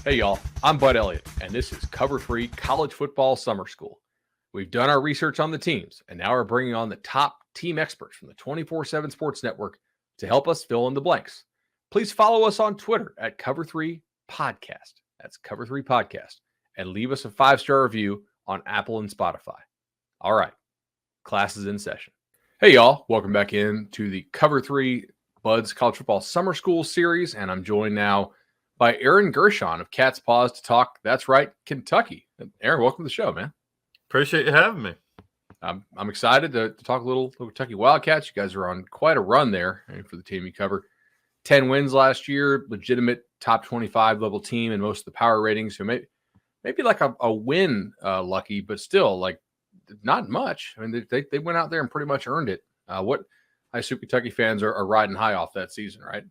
Hey, y'all, I'm Bud Elliott, and this is Cover 3 College Football Summer School. We've done our research on the teams, and now we're bringing on the top team experts from the 24/7 Sports Network to help us fill in the blanks. Please follow us on Twitter at Cover 3 Podcast. That's Cover 3 Podcast. And leave us a 5-star review on Apple and Spotify. All right, class is in session. Hey, y'all, welcome back in to the Cover 3 Bud's College Football Summer School series, and I'm joined now by Aaron Gershon of CatsPause to talk, that's right, Kentucky. Aaron, welcome to the show, man. Appreciate you having me. I'm excited to talk a little Kentucky Wildcats. You guys are on quite a run there for the team you cover. 10 wins last year, legitimate top 25 level team in most of the power ratings. So maybe like a win, lucky, but still like not much. I mean, they went out there and pretty much earned it. What I assume Kentucky fans are riding high off that season, right?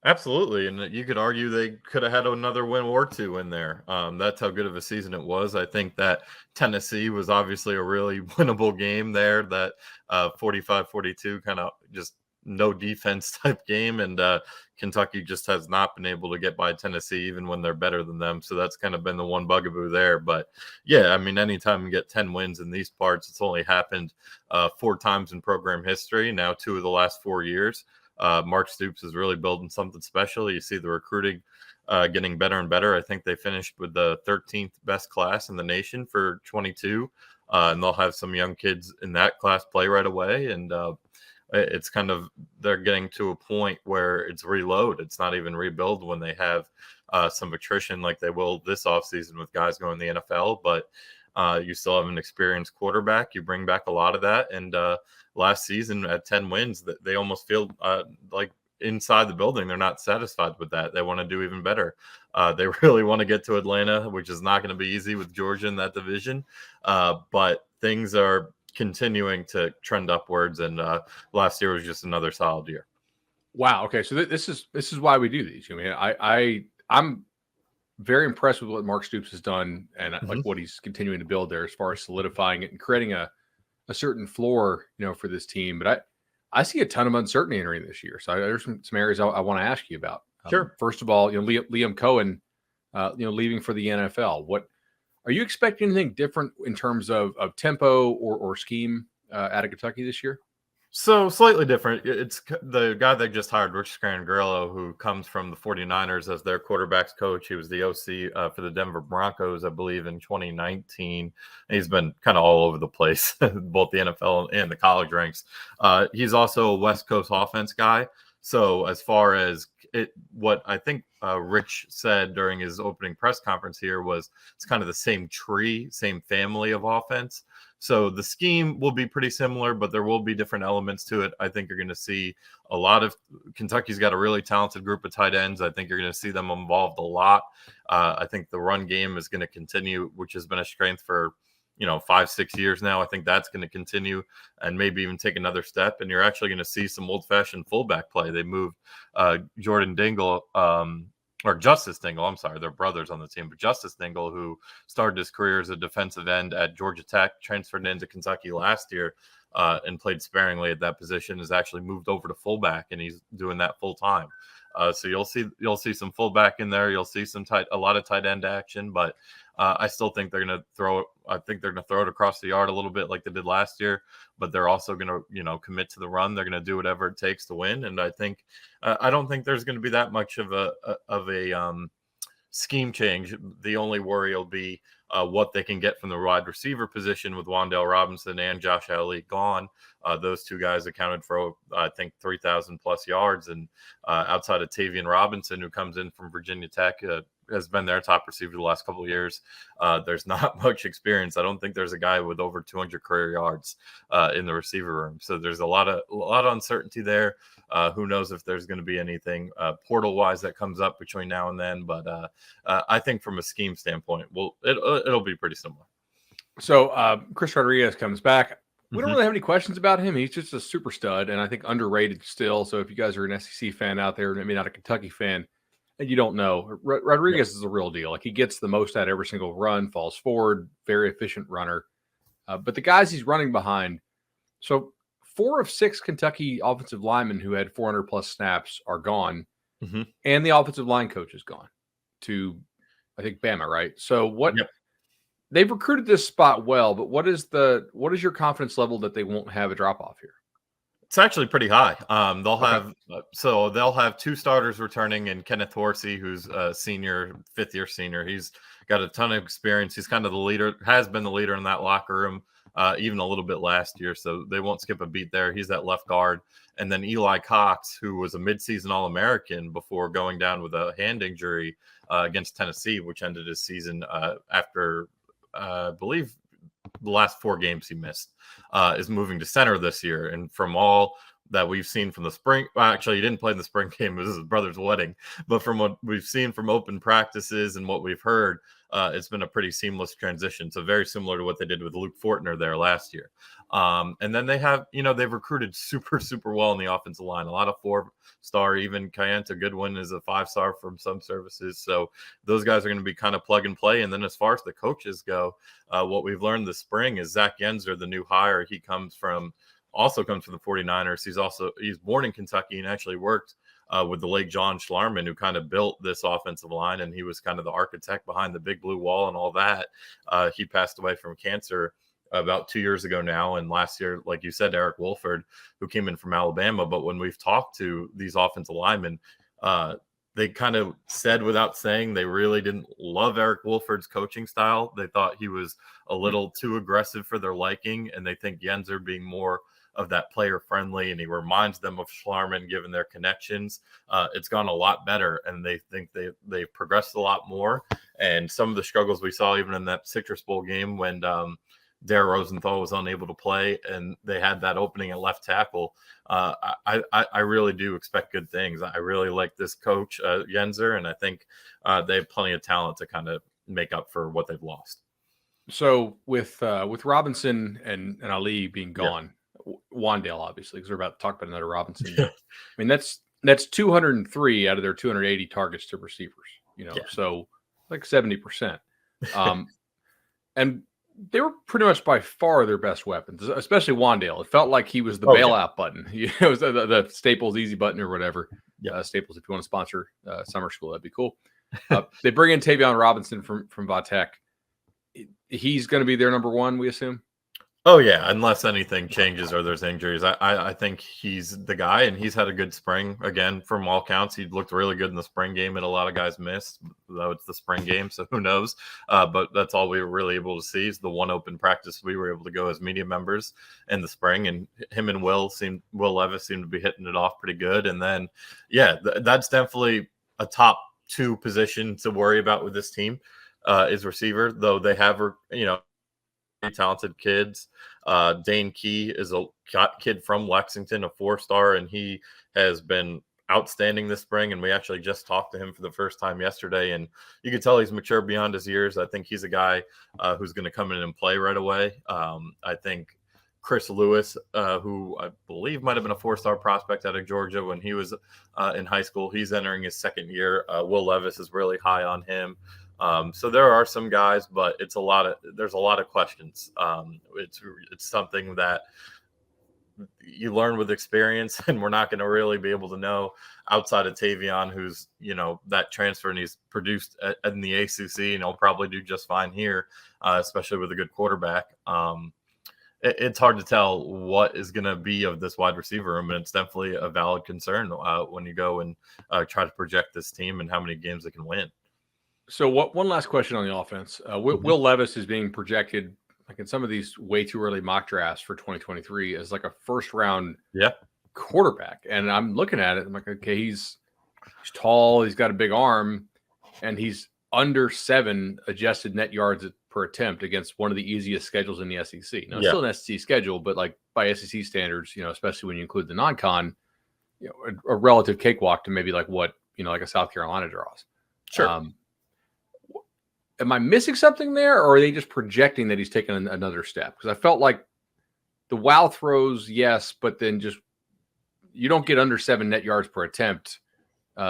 Absolutely, and you could argue they could have had another win or two in there. That's how good of a season it was. I think that Tennessee was obviously a really winnable game there, that 45-42 kind of just no defense type game, and Kentucky just has not been able to get by Tennessee even when they're better than them. So that's kind of been the one bugaboo there. But yeah, I mean, anytime you get 10 wins in these parts, it's only happened 4 times in program history, now 2 of the last 4 years. Mark Stoops is really building something special. You see the recruiting getting better and better. I think they finished with the 13th best class in the nation for 22, and they'll have some young kids in that class play right away. And it's kind of, they're getting to a point where it's reload. It's not even rebuild when they have some attrition like they will this offseason with guys going to the NFL. But you still have an experienced quarterback. You bring back a lot of that. And last season at 10 wins, they almost feel like inside the building, they're not satisfied with that. They want to do even better. They really want to get to Atlanta, which is not going to be easy with Georgia in that division. But things are continuing to trend upwards. And last year was just another solid year. Wow. Okay. So this is why we do these. I mean, I'm very impressed with what Mark Stoops has done and like what he's continuing to build there as far as solidifying it and creating a certain floor, for this team. But I see a ton of uncertainty entering this year. So there's some areas I want to ask you about. Sure. First of all, Liam Cohen, leaving for the NFL. What are you expecting anything different in terms of tempo or scheme out of Kentucky this year? So slightly different. It's the guy they just hired, Rich Scangarello, who comes from the 49ers as their quarterbacks coach. He was the OC for the Denver Broncos, I believe, in 2019. And he's been kind of all over the place, both the NFL and the college ranks. He's also a West Coast offense guy. So as far as what I think Rich said during his opening press conference here was it's kind of the same tree, same family of offense. So the scheme will be pretty similar, but there will be different elements to it. I think you're going to see a lot of Kentucky's got a really talented group of tight ends. I think you're going to see them involved a lot. I think the run game is going to continue, which has been a strength for 5-6 years now. I think that's going to continue and maybe even take another step. And you're actually going to see some old-fashioned fullback play. They moved Jordan Dingle, or Justice Dingle, I'm sorry, they're brothers on the team, but Justice Dingle, who started his career as a defensive end at Georgia Tech, transferred into Kentucky last year and played sparingly at that position, has actually moved over to fullback, and he's doing that full time. So you'll see some fullback in there. You'll see a lot of tight end action, but I still think they're going to throw it. I think they're going to throw it across the yard a little bit like they did last year, but they're also going to, commit to the run. They're going to do whatever it takes to win. And I think, I don't think there's going to be that much of a scheme change. The only worry will be what they can get from the wide receiver position with Wan'Dale Robinson and Josh Ali gone. Those two guys accounted for, I think, 3,000 plus yards. And outside of Tavian Robinson, who comes in from Virginia Tech, has been their top receiver the last couple of years. There's not much experience. I don't think there's a guy with over 200 career yards in the receiver room. So there's a lot of uncertainty there. Who knows if there's going to be anything portal-wise that comes up between now and then. But I think from a scheme standpoint, it'll be pretty similar. So Chris Rodriguez comes back. We don't really have any questions about him. He's just a super stud, and I think underrated still. So if you guys are an SEC fan out there, maybe not a Kentucky fan, and you don't know, Rodriguez is the real deal. Like, he gets the most out of every single run, falls forward, very efficient runner. But the guys he's running behind, so 4 of 6 Kentucky offensive linemen who had 400 plus snaps are gone, and the offensive line coach is gone to I think Bama, right? So what Yep. they've recruited this spot well, but what is your confidence level that they won't have a drop off here? It's actually pretty high. Okay. They'll have two starters returning, and Kenneth Horsey, who's a senior, 5th-year senior. He's got a ton of experience. He's kind of the leader, has been the leader in that locker room, even a little bit last year. So they won't skip a beat there. He's at left guard, and then Eli Cox, who was a midseason All-American before going down with a hand injury against Tennessee, which ended his season after, I believe, the last 4 games he missed, is moving to center this year. And from all that we've seen from the spring, well, actually, he didn't play in the spring game. It was his brother's wedding. But from what we've seen from open practices and what we've heard, it's been a pretty seamless transition. So very similar to what they did with Luke Fortner there last year. And then they have, they've recruited super, super well in the offensive line. A lot of 4-star, even Kayenta Goodwin is a 5-star from some services. So those guys are going to be kind of plug and play. And then as far as the coaches go, what we've learned this spring is Zach Yenser, the new hire. He comes from the 49ers. He's born in Kentucky and actually worked with the late John Schlarman, who kind of built this offensive line, and he was kind of the architect behind the big blue wall and all that. He passed away from cancer about 2 years ago now. And last year, like you said, Eric Wolford, who came in from Alabama. But when we've talked to these offensive linemen, they kind of said without saying they really didn't love Eric Wolford's coaching style. They thought he was a little too aggressive for their liking, and they think Yenser being more of that player friendly, and he reminds them of Schlarman given their connections. It's gone a lot better, and they think they've progressed a lot more. And some of the struggles we saw even in that Citrus Bowl game when Dare Rosenthal was unable to play and they had that opening at left tackle, I really do expect good things. I really like this coach, Yenser, and I think they have plenty of talent to kind of make up for what they've lost. So with Robinson and Ali being gone, Wandale obviously, because we're about to talk about another Robinson. I mean, that's 203 out of their 280 targets to receivers. So like 70%. And they were pretty much by far their best weapons, especially Wandale. It felt like he was the bailout button. It was the Staples easy button or whatever. Staples, if you want to sponsor summer school, that'd be cool. They bring in Tavion Robinson from Vatech. He's going to be their number one, we assume. Oh, yeah, unless anything changes or there's injuries. I think he's the guy, and he's had a good spring. Again, from all counts, he looked really good in the spring game, and a lot of guys missed, though it's the spring game, so who knows. But that's all we were really able to see is the one open practice we were able to go as media members in the spring, and him and Will Levis seemed to be hitting it off pretty good. And then, that's definitely a top 2 position to worry about with this team is receiver, though they have, talented kids. Dane Key is a kid from Lexington, a 4-star, and he has been outstanding this spring. And we actually just talked to him for the first time yesterday, and you can tell he's mature beyond his years. I think he's a guy who's going to come in and play right away. I think Chris Lewis, who I believe might have been a 4-star prospect out of Georgia when he was in high school, he's entering his second year. Will Levis is really high on him. So there are some guys, but there's a lot of questions. It's something that you learn with experience, and we're not going to really be able to know outside of Tavion, who's, that transfer, and he's produced in the ACC, and he'll probably do just fine here, especially with a good quarterback. It's hard to tell what is going to be of this wide receiver room, and it's definitely a valid concern when you go and try to project this team and how many games they can win. So one last question on the offense. Will Levis is being projected, like in some of these way too early mock drafts for 2023, as like a first round quarterback. And I'm looking at it, I'm like, okay, he's tall, he's got a big arm, and he's under 7 adjusted net yards per attempt against one of the easiest schedules in the SEC. Now, it's still an SEC schedule, but like by SEC standards, especially when you include the non-con, a relative cakewalk to maybe like what, like a South Carolina draws. Sure. Am I missing something there, or are they just projecting that he's taken another step? Because I felt like the wow throws, yes, but then just you don't get under 7 net yards per attempt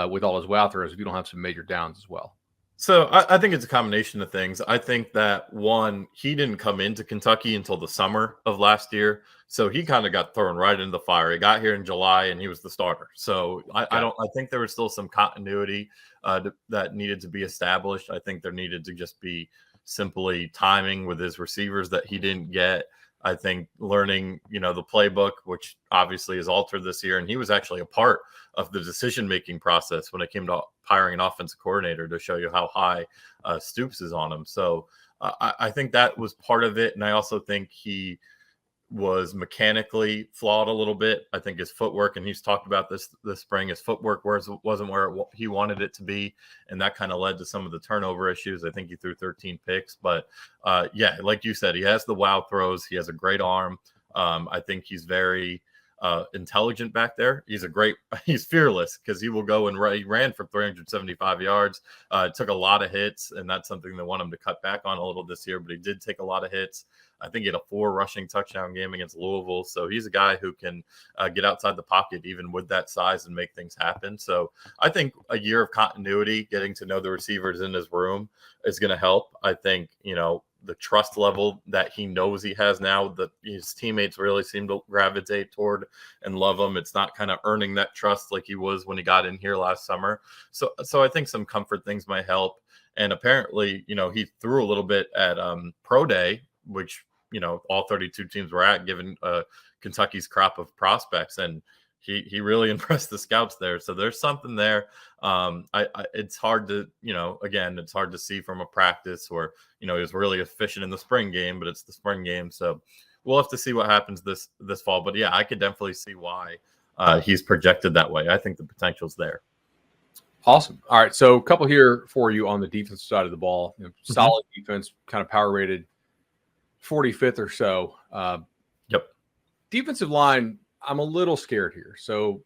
with all his wow throws if you don't have some major downs as well. So I think it's a combination of things. I think that, one, he didn't come into Kentucky until the summer of last year. So he kind of got thrown right into the fire. He got here in July and he was the starter. So I think there was still some continuity that needed to be established. I think there needed to just be simply timing with his receivers that he didn't get. I think learning, the playbook, which obviously is altered this year. And he was actually a part of the decision-making process when it came to hiring an offensive coordinator, to show you how high Stoops is on him. So I think that was part of it. And I also think he was mechanically flawed a little bit. I think his footwork, and he's talked about this spring, his footwork wasn't where he wanted it to be. And that kind of led to some of the turnover issues. I think he threw 13 picks, but yeah, like you said, he has the wow throws. He has a great arm. I think he's very intelligent back there. He's fearless, because he will go and he ran for 375 yards, took a lot of hits, and that's something they want him to cut back on a little this year, but he did take a lot of hits. I think he had a 4 rushing touchdown game against Louisville. So he's a guy who can get outside the pocket even with that size and make things happen. So I think a year of continuity, getting to know the receivers in his room, is going to help. I think, the trust level that he knows he has now, that his teammates really seem to gravitate toward and love him. It's not kind of earning that trust like he was when he got in here last summer. So I think some comfort things might help. And apparently, he threw a little bit at Pro Day, which, all 32 teams were at, given Kentucky's crop of prospects. And he really impressed the scouts there. So there's something there. It's hard to, it's hard to see from a practice where, he was really efficient in the spring game, but it's the spring game. So we'll have to see what happens this fall. But yeah, I could definitely see why he's projected that way. I think the potential's there. Awesome. All right. So a couple here for you on the defensive side of the ball. Solid defense, kind of power rated 45th or so. Yep. Defensive line, I'm a little scared here. So,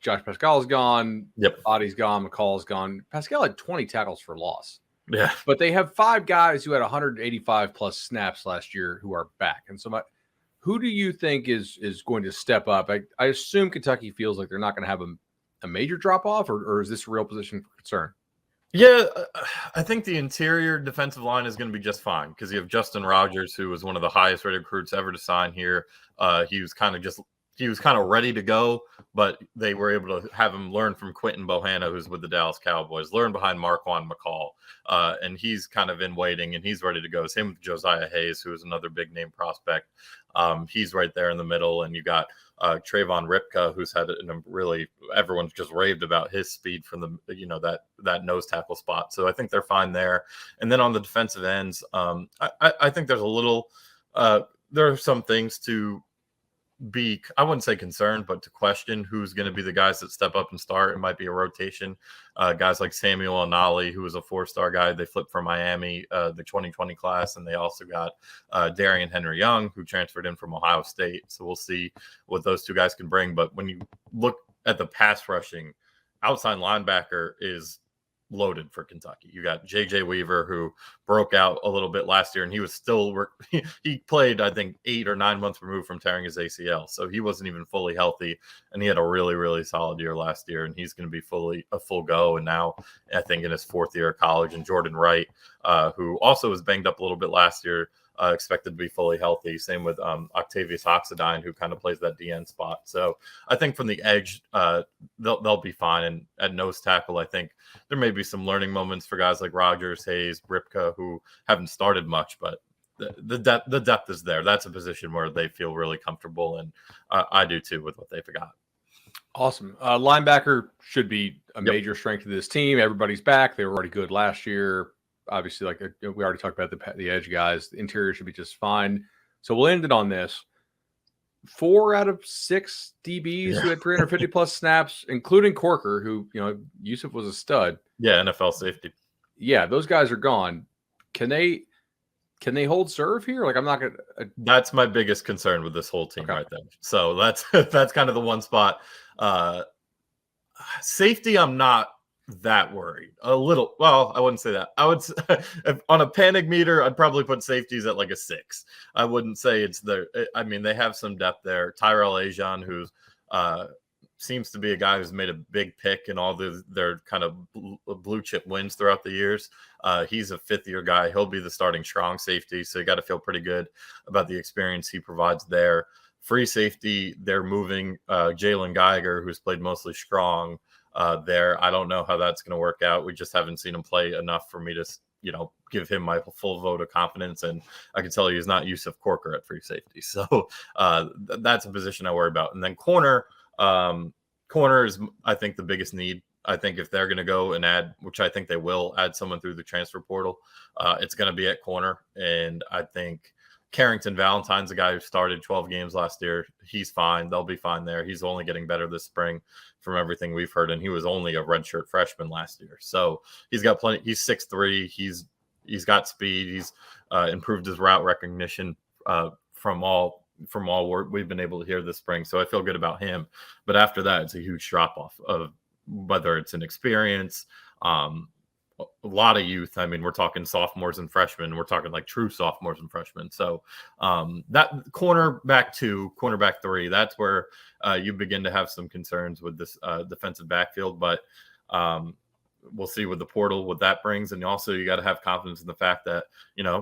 Josh Pascal's gone. Yep. Body's gone. McCall's gone. Pascal had 20 tackles for loss. Yeah. But they have 5 guys who had 185 plus snaps last year who are back. And so who do you think is going to step up? I assume Kentucky feels like they're not going to have a major drop off, or is this a real position for concern? Yeah, I think the interior defensive line is going to be just fine, because you have Justin Rogers, who was one of the highest rated recruits ever to sign here. He was kind of ready to go, but they were able to have him learn from Quentin Bohanna, who's with the Dallas Cowboys, learn behind Marquand McCall. And he's kind of in waiting, and he's ready to go. Same with Josiah Hayes, who is another big name prospect. He's right there in the middle. And you got Trayvon Ripka, who's had everyone's just raved about his speed from the, that nose tackle spot. So I think they're fine there. And then on the defensive ends, I think there's there are some things to be, I wouldn't say concerned, but to question who's going to be the guys that step up and start. It might be a rotation. Guys like Samuel Anali, who was a 4-star guy. They flipped from Miami, the 2020 class. And they also got Darian Henry-Young, who transferred in from Ohio State. So we'll see what those 2 guys can bring. But when you look at the pass rushing, outside linebacker is loaded for Kentucky. You got JJ Weaver, who broke out a little bit last year, and he was still he played, I think, 8 or 9 months removed from tearing his ACL, so he wasn't even fully healthy, and he had a really, really solid year last year, and he's going to be a full go. And now I think in his 4th year of college. And Jordan Wright, who also was banged up a little bit last year, expected to be fully healthy. Same with Octavius Oxidine, who kind of plays that DN spot. So I think from the edge, they'll be fine. And at nose tackle, I think there may be some learning moments for guys like Rogers, Hayes, Ripka, who haven't started much, but the depth is there. That's a position where they feel really comfortable, and I do too with what they've got. Awesome. Linebacker should be a major strength of this team. Everybody's back. They were already good last year. Obviously, like we already talked about the edge guys. The interior should be just fine. So we'll end it on this. 4 out of 6 DBs who had 350 plus snaps, including Corker, who, Yusuf was a stud. Yeah, NFL safety. Yeah, those guys are gone. Can they hold serve here? Like, I'm not going to. That's my biggest concern with this whole team right there. So that's kind of the one spot. Safety, I'm not that worried. A little. Well, I wouldn't say that. I would on a panic meter, I'd probably put safeties at like a 6. I wouldn't say it's they have some depth there. Tyrell Ajon, who's seems to be a guy who's made a big pick in all their kind of blue chip wins throughout the years. He's a 5th-year guy. He'll be the starting strong safety, so you got to feel pretty good about the experience he provides there. Free safety, they're moving Jalen Geiger, who's played mostly strong there. I don't know how that's going to work out. We just haven't seen him play enough for me to, give him my full vote of confidence. And I can tell you he's not Yusuf Corker at free safety. So that's a position I worry about. And then corner is, I think, the biggest need. I think if they're going to go and add, which I think they will, add someone through the transfer portal, it's going to be at corner. And I think Carrington Valentine's a guy who started 12 games last year. He's fine. They'll be fine there. He's only getting better this spring from everything we've heard. And he was only a redshirt freshman last year. So he's got plenty. He's 6'3". He's got speed. He's improved his route recognition from all work we've been able to hear this spring. So I feel good about him. But after that, it's a huge drop off of whether it's an experience, a lot of youth. I mean, we're talking sophomores and freshmen. We're talking like true sophomores and freshmen. So that cornerback 2, cornerback 3, that's where you begin to have some concerns with this defensive backfield. But we'll see with the portal what that brings. And also you got to have confidence in the fact that,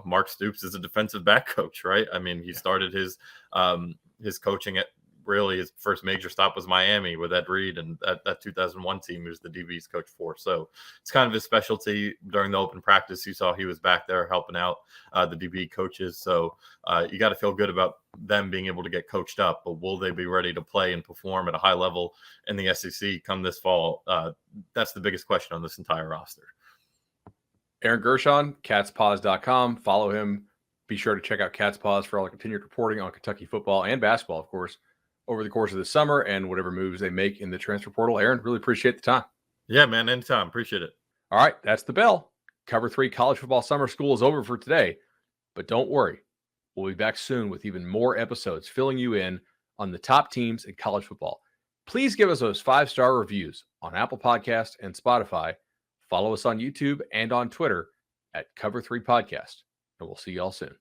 Mark Stoops is a defensive back coach, right? I mean, he started his coaching at, really his first major stop was Miami with Ed Reed and that 2001 team he was the DB's coach for. So it's kind of his specialty. During the open practice, you saw he was back there helping out the DB coaches. So you got to feel good about them being able to get coached up, but will they be ready to play and perform at a high level in the SEC come this fall? That's the biggest question on this entire roster. Aaron Gershon, CatsPause.com. Follow him. Be sure to check out CatsPause for all the continued reporting on Kentucky football and basketball, of course, over the course of the summer and whatever moves they make in the transfer portal. Aaron, really appreciate the time. Yeah, man, anytime. Appreciate it. All right, that's the bell. Cover 3 College Football Summer School is over for today, but don't worry. We'll be back soon with even more episodes filling you in on the top teams in college football. Please give us those 5-star reviews on Apple Podcasts and Spotify. Follow us on YouTube and on Twitter at Cover 3 Podcast, and we'll see y'all soon.